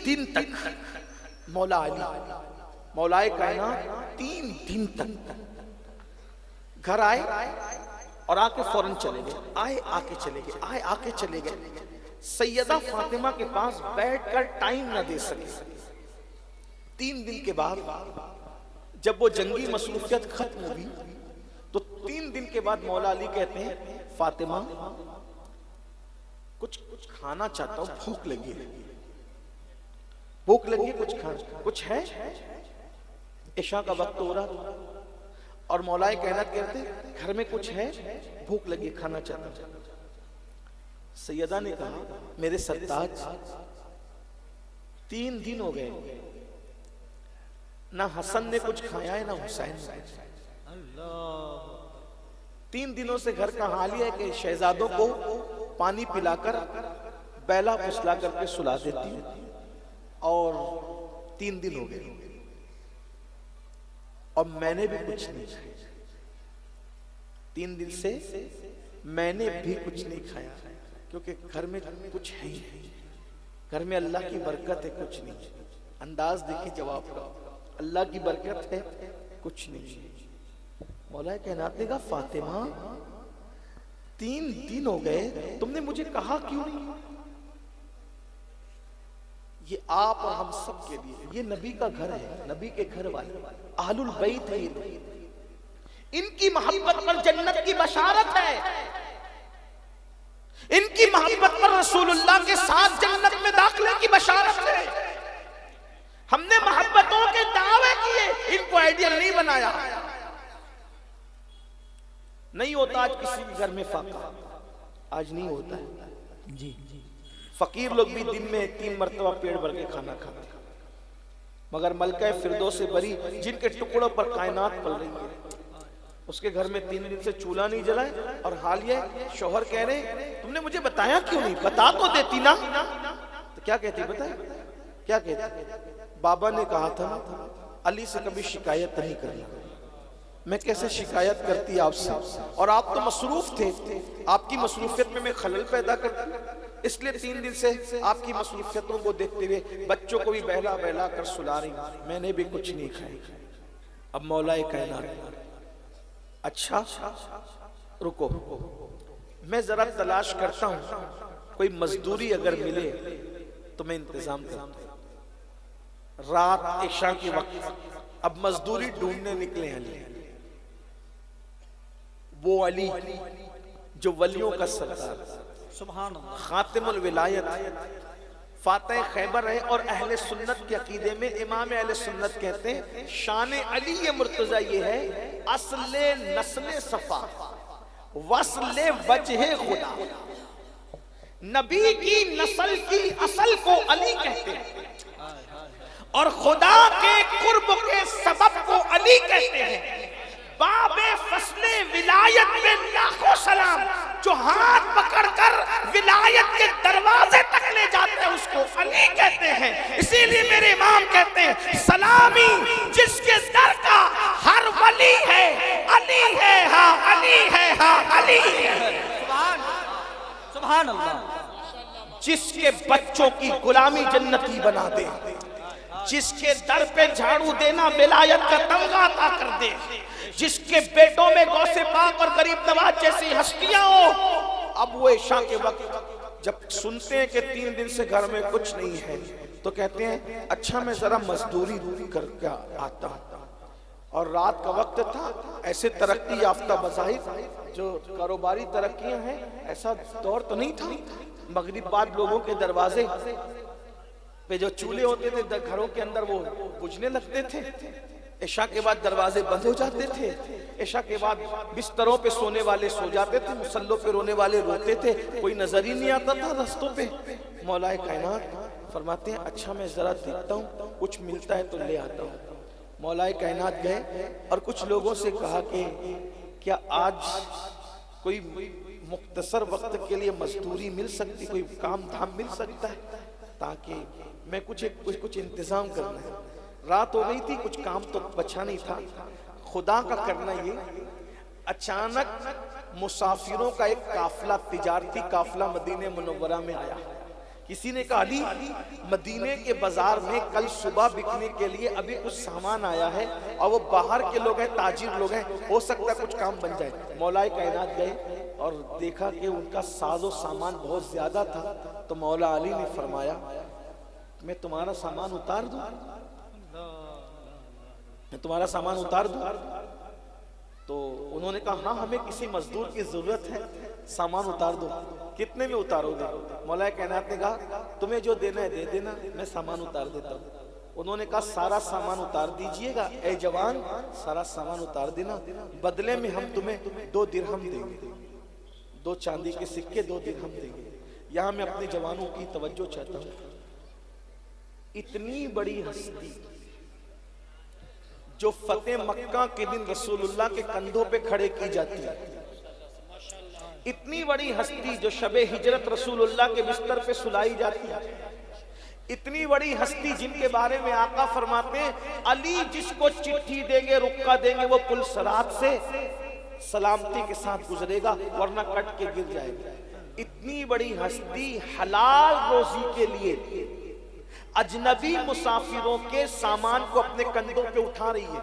दिन तक मौला अली, मौलाए कायनात 3 दिन तक घर आए और आके फौरन चले गए, आए आके चले गए, आए आके चले गए। सैयदा फातिमा के पास बैठकर टाइम ना दे सके। 3 दिन के बाद जब वो जंगी मसरूफियत खत्म हुई तो 3 दिन के बाद मौला अली कहते हैं, फातिमा कुछ खाना चाहता हूं, भूख लगी है, भूख लगी है, कुछ खाना, कुछ है? इशा का वक्त हो रहा था और मौलाए कायनात कहते घर में कुछ है, भूख लगी, खाना चाहता हूं। सैयदा ने कहा, मेरे सरताज 3 दिन हो गए, ना हसन ने कुछ खाया है ना हुसैन ने। 3 दिनों से घर का हाल ही है कि शहजादों को पानी पिलाकर बैला फुसला करके सुला देती हूं और 3 दिन हो गए और मैंने भी कुछ नहीं खाया। 3 दिन से मैंने भी कुछ नहीं खाया क्योंकि घर में कुछ है ही नहीं, घर में अल्लाह की बरकत है, कुछ नहीं। अंदाज देखिए जवाब का, अल्लाह की बरकत है, कुछ नहीं। मौलाए कायनात ने कहा, फातिमा 3 दिन हो गए, तुमने मुझे कहा क्यों नहीं? ये आप और हम सब के लिए, ये नबी का घर है, नबी के घर वाले अहलुल बैत है, इनकी मोहब्बत पर जन्नत की बशारत है, इनकी मोहब्बत पर रसूलुल्लाह के साथ जन्नत में दाखिले की बशारत है। हमने मोहब्बतों के दावे किए, इनको आइडियल नहीं बनाया। नहीं होता आज किसी के घर में फाका, आज नहीं होता है जी। फकीर लोग भी दिन में 3 मरतबा पेट भर के खाना खाते, मगर मलका फिरदौस से बरी जिनके टुकड़ों पर कायनात पल रही है, उसके घर में 3 दिन से चूल्हा नहीं जलाए। और हाल ये शौहर कह रहे, तुमने मुझे बताया क्यों नहीं? बता तो देती ना। तो क्या कहती बताए, क्या कहती? बाबा ने कहा था अली से कभी शिकायत नहीं करना। मैं कैसे शिकायत करती आपसे, और आप तो मसरूफ थे, आपकी मसरूफियत में मैं खलल पैदा करती, इसलिए 3 दिन से आपकी मसरूफियतों को देखते हुए बच्चों को भी बहला बहला कर सुला रही, मैंने भी कुछ नहीं खाया। अब मौलाए कायनात, अच्छा रुको, मैं जरा तलाश करता हूं, कोई मजदूरी अगर मिले तो मैं इंतजाम करता हूं। रात इशा के वक्त अब मजदूरी ढूंढने निकले हैं वो अली जो वलियों का सरदार, सुभान अल्लाह, खातिमुल विलायत, फातिह खैबर है। और अहले सुन्नत के अकीदे में इमाम अहले सुन्नत कहते हैं शान अली ये मुर्तजा ये है, असले नस्ले सफा वस्ले वजहे खुदा, नबी की नस्ल की असल को अली कहते हैं और खुदा के कुर्ब के सबब को अली कहते हैं। बाबे फसले विलायत में लाखों सलाम, जो हाथ पकड़कर विलायत के दरवाजे तक ले जाते हैं उसको अली कहते हैं। इसीलिए मेरे इमाम कहते हैं सलामी जिसके दर का हर वली है, अली है हाँ अली है हाँ अली है। सुभान अल्लाह। जिसके बच्चों की गुलामी जन्नती बना दे, जिसके दर पे झाड़ू देना विलायत का तमगा अता कर दे, जिसके बेटों में गौसे पाक और गरीब नवाज जैसी हस्तियां हो। अब वो इशा के वक्त जब सुनते हैं कि 3 दिन से घर में कुछ नहीं है तो कहते हैं अच्छा मैं जरा मजदूरी करके आता हूं। और रात का वक्त था, ऐसे तरक्की याफ्ता बज़ाहिर जो कारोबारी तरक्कियां हैं ऐसा दौर तो नहीं था। मगरिब बाद लोगों के दरवाजे पे जो चूल्हे होते थे घरों के अंदर वो बुझने लगते थे, इशा के बाद दरवाजे बंद हो जाते थे, इशा के बाद बिस्तरों पे सोने वाले सो जाते थे, मुसल्लों पे रोने वाले रोते थे, कोई नजर ही नहीं आता था रास्तों पे। मौलाए कायनात फरमाते हैं अच्छा मैं जरा देखता हूँ, कुछ मिलता है तो ले आता हूँ। मौलाए कायनात गए और कुछ लोगों से कहा कि क्या आज कोई मुख्तसर वक्त के लिए मजदूरी मिल सकती, कोई काम धाम मिल सकता है, ताकि मैं कुछ इंतजाम करना है। रात हो गई थी, कुछ काम तो बचा नहीं था। खुदा का करना ये, अचानक मुसाफिरों का एक काफिला, तिजारती काफिला मदीने मुनव्वरा में आया किसी ने कहा अली, मदीने के बाजार में कल सुबह बिकने के लिए अभी कुछ सामान आया है और वो बाहर के लोग हैं, ताजिर लोग हैं, हो सकता है कुछ काम बन जाए। मौलाए कायनात गए और देखा कि उनका साजो सामान बहुत ज्यादा था, तो मौला अली ने फरमाया मैं तुम्हारा सामान उतार दूं, मैं तुम्हारा सामान उतार दूं। तो उन्होंने कहा हाँ, हमें किसी मजदूर की जरूरत है, सामान उतार दो। कितने में उतारोगे? मौला कायनात ने कहा तुम्हें जो देना है दे देना, मैं सामान उतार देता हूँ। उन्होंने कहा सारा सामान उतार दीजिएगा, ए जवान सारा सामान उतार देना, बदले में हम तुम्हें 2 दिरहम देंगे, 2 चांदी के सिक्के 2 दिरहम देंगे। यहां मैं अपने जवानों की तवज्जो चाहता हूं। इतनी बड़ी हस्ती जो फतेह मक्का के दिन रसूलुल्लाह के कंधों पे खड़े की जाती है, इतनी बड़ी हस्ती जो शबे हिजरत रसूलुल्लाह के बिस्तर पे सुलाई जाती है, इतनी बड़ी हस्ती जिनके बारे में आका फरमाते हैं अली जिसको चिट्ठी देंगे रुक्का देंगे वो पुल सरात से सलामती के साथ गुजरेगा, वरना कट के गिर जाएगा। इतनी बड़ी हस्ती हलाल रोजी के लिए अजनबी मुसाफिरों के सामान को अपने कंधों पे उठा रही है,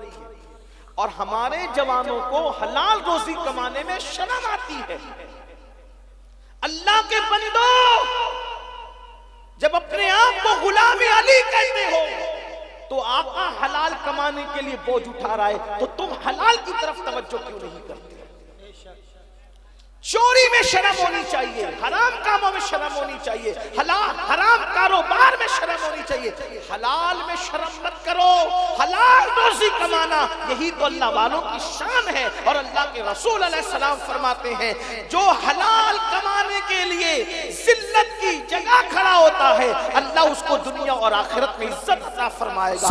और हमारे जवानों को हलाल रोजी कमाने में शर्म आती है। अल्लाह के बंदो, जब अपने आप को गुलाम अली कहते हो तो आका हलाल कमाने के लिए बोझ उठा रहा है, तो तुम हलाल की तरफ तवज्जो क्यों नहीं करते? चोरी में शर्म होनी चाहिए, हराम कामों में शर्म होनी चाहिए, हराम कारोबार में शर्म होनी चाहिए। हलाल में शर्म मत करो, हलाल रोजी कमाना यही तो अल्लाह वालों की शान है। और अल्लाह के रसूल अलैहिस्सलाम फरमाते हैं जो हलाल कमाने के लिए जिल्लत की जगह खड़ा होता है, अल्लाह उसको दुनिया और आखिरत में इज्जत अता फरमाएगा।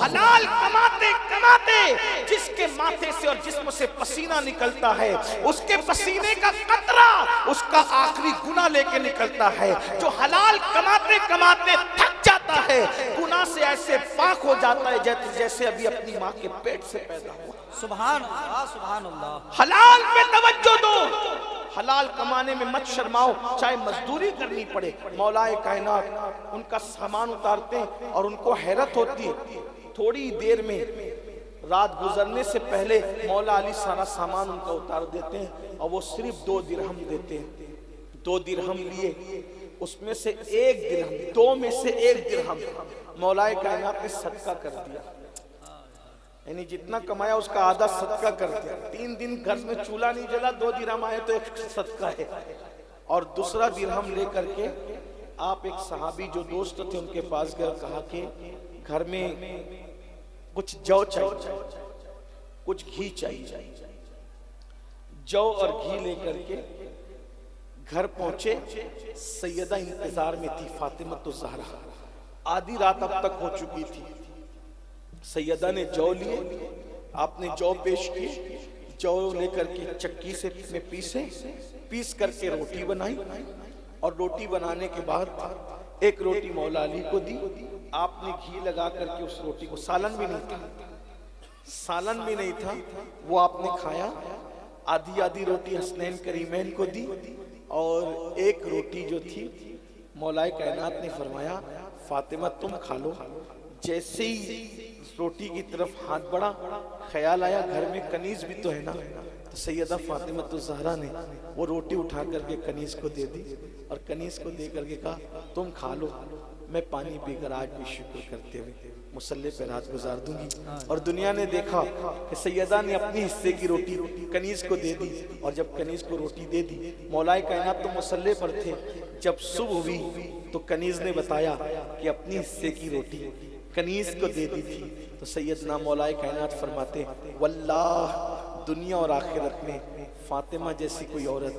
हलाल कमाते कमाते जिसके माथे से और जिस्म से पसीना निकलता है, उसके पसीने का कतरा उसका आखिरी गुनाह लेके निकलता है। जो हलाल कमाते कमाते थक जाता है, गुनाह से ऐसे पाक हो जाता है जैसे अभी अपनी माँ के पेट से पैदा हुआ। सुभान अल्लाह, सुभान अल्लाह। हलाल पे तवज्जो दो, हलाल कमाने में मत शर्माओ, चाहे मजदूरी करनी पड़े। मौलाए कायनात उनका सामान उतारते हैं और उनको हैरत होती है, थोड़ी देर में रात गुजरने से पहले मौला अली सारा सामान उनका उतार देते हैं और वो सिर्फ 2 दिरहम देते हैं। 2 दिरहम लिए, उसमें से 1 दिरहम, 2 में से 1 दिरहम मौलाए कायनात ने सदका कर दिया, यानी जितना कमाया उसका आधा सदका कर दिया। 3 दिन घर में चूल्हा नहीं जला, 2 दिरहम आए तो 1 सदका है। और दूसरा दिरहम लेकर के आप एक सहाबी जो दोस्त थे उनके पास गए, कहा कि घर में कुछ जौ चाहिए, कुछ घी चाहिए। जौ और घी लेकर के घर पहुंचे। सैयदा इंतजार में थी, फातिमा तो ज़हरा, आधी रात अब तक हो चुकी थी। सैयदा ने जौ लिए, आपने जौ पेश की, जौ लेकर के चक्की से में पीस करके रोटी बनाई, और रोटी बनाने के बाद एक रोटी मौला अली को दी। आपने घी लगा करके उस रोटी को, सालन भी नहीं था, वो आपने खाया। आधी आधी रोटी हसनैन करीमैन को दी, और एक रोटी जो थी मौलाए कायनात ने फरमाया फातिमा तुम खा लो। जैसे ही रोटी की तरफ हाथ बढ़ा, ख्याल आया घर में कनीज भी तो है ना, तो सैयदा फातिमा तो ज़हरा ने वो रोटी उठा करके कनीज को दे दी, और कनीज को दे करके कहा तुम खा लो, मैं पानी पीकर आज भी शुक्र करते हुए मुसल्ले पे रात गुजार दूंगी। और दुनिया ने देखा कि सैयदा ने अपनी हिस्से की रोटी कनीज को दे दी, और जब कनीज को रोटी दे दी, मौलाए कायनात तो मुसल्ले पर थे। जब सुबह हुई तो कनीज ने बताया कि अपनी हिस्से की रोटी कनीज को दे दी थी। तो सैयदना मौलाए कायनात फरमाते वल्लाह दुनिया और आखिरत में फातिमा जैसी कोई औरत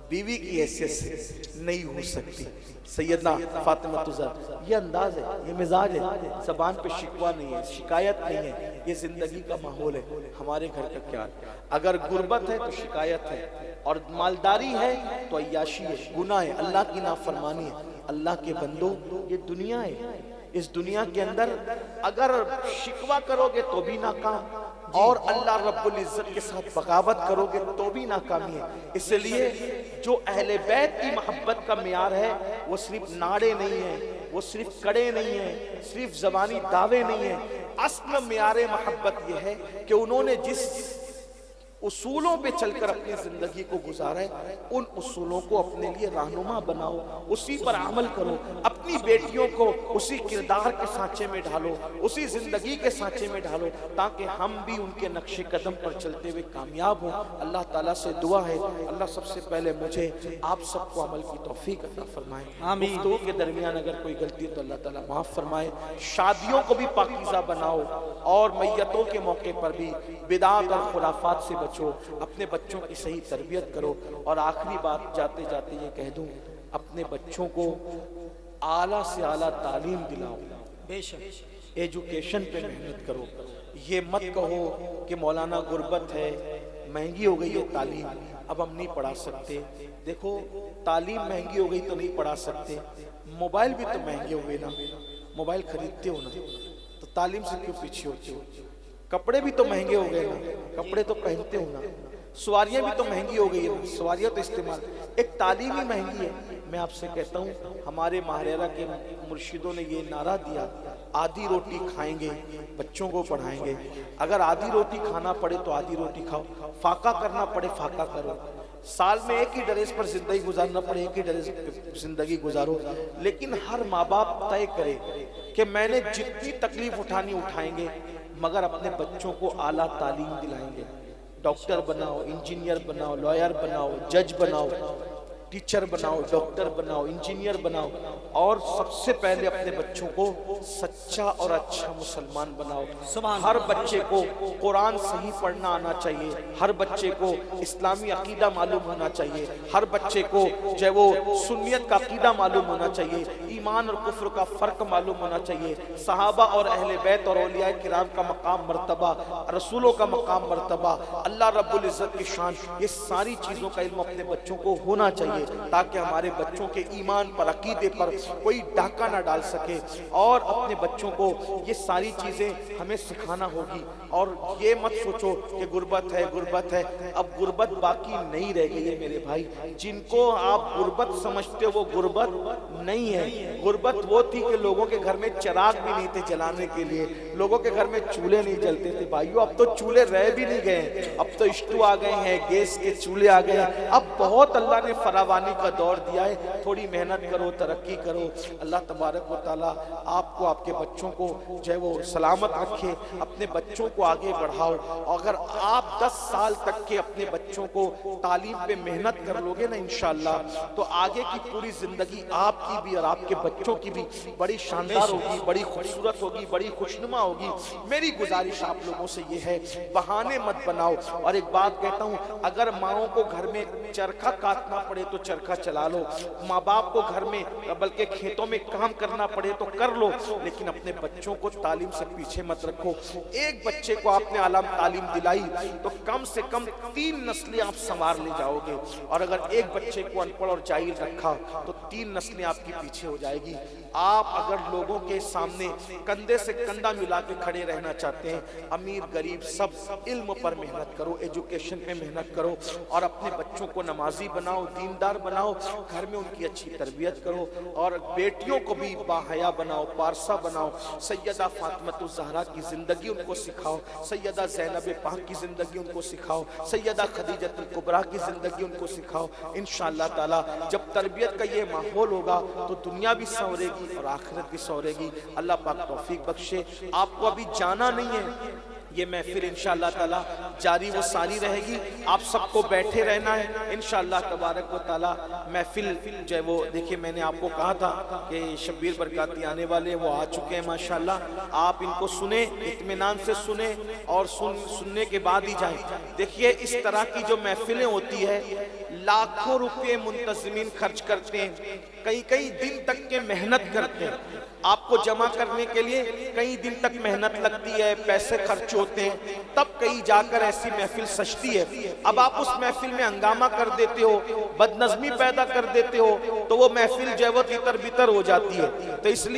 बीवी की हैसियत से नहीं हो सकती। सैयदना फातिमा तुज़हरा, ये अंदाज है, ये मिजाज है, ज़बान पे शिकवा नहीं है, शिकायत नहीं है, ये जिंदगी का माहौल है। हमारे घर का क्या है, अगर गुर्बत है तो शिकायत है, और मालदारी है तो अय्याशी है, गुनाह है, अल्लाह की नाफरमानी है। अल्लाह के बंदो, ये दुनिया है, इस दुनिया के अंदर अगर शिकवा करोगे तो भी नाकाम, और अल्लाह रब्बुल इज्जत के साथ बगावत करोगे तो भी नाकामी है। इसलिए जो अहले बैत की मोहब्बत का मियार है वो सिर्फ नारे नहीं है, वो सिर्फ कड़े नहीं है, सिर्फ ज़बानी दावे नहीं है। असल मियारे मोहब्बत ये है कि उन्होंने जिस उसूलों पे चलकर अपनी जिंदगी को गुजारा है, उन उसूलों को अपने लिए रहनुमा बनाओ, उसी पर अमल करो। अपनी बेटियों को उसी किरदार के सांचे में ढालो, उसी जिंदगी के सांचे में ढालो, ताकि हम भी उनके नक्शे कदम पर चलते हुए कामयाब हों। अल्लाह ताला से दुआ है, अल्लाह सबसे पहले मुझे आप सबको अमल की तौफीक अता फरमाए। आमीन। गुफ्तगू के दरमियान अगर कोई गलती तो अल्लाह ताला माफ़ फरमाए। शादियों को भी पाकीज़ा बनाओ और मैयतों के मौके पर भी बिदात और खुराफात से बचो, अपने बच्चों की सही तरबियत करो। और आखिरी बात जाते जाते ये कह दूं, अपने बच्चों को आला से आला तालीम दिलाओ, बेशक एजुकेशन पे मेहनत करो। ये मत कहो कि मौलाना गुर्बत है, महंगी हो गई है तालीम, अब हम नहीं पढ़ा सकते। देखो, तालीम महंगी हो गई तो नहीं पढ़ा सकते, मोबाइल भी तो महंगे हो गए ना, मोबाइल खरीदते हो ना, तो तालीम से क्यों पीछे होते हो? कपड़े भी तो महंगे हो गए ना, कपड़े तो पहनते हो ना। सवारियां भी तो महंगी हो गई है, सवारियां तो इस्तेमाल, एक तालीम ही महंगी है। मैं आपसे कहता हूँ, हमारे महारेरा के मुर्शिदों ने ये नारा दिया, आधी रोटी खाएंगे, बच्चों को पढ़ाएंगे। अगर आधी रोटी खाना पड़े तो आधी रोटी खाओ, फाका करना पड़े फाका करो। साल में एक ही ड्रेस पर जिंदगी गुजारना पड़े, एक ही ड्रेस जिंदगी गुजारो। लेकिन हर माँ बाप तय करे कि मैंने जितनी तकलीफ उठानी उठाएंगे, मगर अपने बच्चों को आला तालीम दिलाएंगे। डॉक्टर बनाओ, इंजीनियर बनाओ, लॉयर बनाओ, जज बनाओ, टीचर बनाओ, डॉक्टर बनाओ, इंजीनियर बनाओ, और सबसे पहले अपने बच्चों को सच्चा और अच्छा मुसलमान बनाओ। हर बच्चे को कुरान सही पढ़ना आना चाहिए, हर बच्चे को इस्लामी अकीदा मालूम होना चाहिए, हर बच्चे को जो वो सुन्नियत का अकीदा मालूम होना चाहिए, ईमान और कुफ्र का फ़र्क मालूम होना चाहिए, सहाबा और अहले बैत और औलिया किराम का मकाम मर्तबा, रसूलों का मकाम मर्तबा, अल्लाह रब्बुल इज़्ज़त की शान, ये सारी चीज़ों का इल्म अपने बच्चों को होना चाहिए, ताकि हमारे बच्चों के ईमान पर, अकीदे पर कोई डाका ना डाल सके। और अपने बच्चों को ये सारी चीज़ें हमें सिखाना होगी। और ये मत सोचो कि गुर्बत है, गुर्बत है, अब गुर्बत बाकी नहीं रह गई है मेरे भाई। जिनको आप गुर्बत समझते हो वो गुर्बत नहीं है। गुर्बत वो थी कि लोगों के घर में चिराग भी नहीं थे जलाने के लिए, लोगों के घर में चूल्हे नहीं जलते थे भाइयों। अब तो चूल्हे रह भी नहीं गए, अब तो स्टोव आ गए हैं, गैस के चूल्हे आ गए हैं। अब बहुत अल्लाह ने फरावानी का दौर दिया है। थोड़ी मेहनत करो, तरक्की करो। अल्लाह तबारक व तआला आपको, आपके बच्चों को जो है वो सलामत रखे, अपने बच्चों को आगे बढ़ाओ। अगर आप 10 साल तक के अपने बच्चों को तालीम पे मेहनत कर लोगे ना इंशाअल्लाह, तो आगे की पूरी जिंदगी आपकी भी और आपके बच्चों की भी बड़ी शानदार होगी, बड़ी खूबसूरत होगी, बड़ी खुशनुमा होगी। मेरी गुजारिश आप लोगों से ये है, बहाने मत बनाओ। और एक बात कहता हूँ, अगर माओ को घर में चरखा काटना पड़े तो चरखा चला लो, माँ बाप को घर में बल्कि खेतों में काम करना पड़े तो कर लो, लेकिन अपने बच्चों को तालीम से पीछे मत रखो। एक बच्चे को आपने आला तालीम दिलाई तो कम से कम 3 नस्लें आप संवार ले जाओगे। और अगर एक बच्चे को अनपढ़ और जाहिल रखा तो 3 नस्लें आपकी पीछे हो जाएगी। आप अगर लोगों के सामने कंधे से कंधा मिला के खड़े रहना चाहते हैं, अमीर गरीब सब इल्म पर मेहनत करो, एजुकेशन पे मेहनत करो, और अपने बच्चों को नमाजी बनाओ, दीनदार बनाओ, घर में उनकी अच्छी तरबियत करो। और बेटियों को भी बाहया बनाओ, पारसा बनाओ। सैयदा फातिमतुज़ ज़हरा की ज़िंदगी उनको सिखाओ, सैयदा ज़ैनब पाक की ज़िंदगी उनको सिखाओ, सैयदा खदीजतुल कुबरा की ज़िंदगी उनको सिखाओ। इंशाअल्लाह ताला जब तरबियत का ये माहौल होगा तो दुनिया भी संवरेगी और आखिरत भी संवरेगी। अल्लाह पाक तौफीक बख्शे। आपको अभी जाना नहीं है, ये महफिल इंशाअल्लाह ताला जारी वो सारी रहेगी। आप सबको बैठे रहना है इंशाअल्लाह तबारक व ताला। महफिल जो है वो देखिए, मैंने आपको कहा था कि शब्बीर बरकाती आने वाले, वो आ चुके हैं माशाअल्लाह। आप इनको सुने, इत्मीनान से सुने, और सुनने के बाद ही जाएं। देखिए, इस तरह की जो महफिलें होती है, लाखों रुपये मुंतज़िमीन खर्च करते हैं, कई कई दिन तक के मेहनत करते हैं। आपको जमा करने के लिए कई दिन तक मेहनत लगती है, पैसे खर्च होते हैं, तब कहीं जाकर ऐसी महफिल सजती है। अब आप उस महफिल में हंगामा कर देते हो, बदनज़मी पैदा कर देते हो, तो वो महफिल जो है वो तितर बितर हो जाती है। तो इसलिए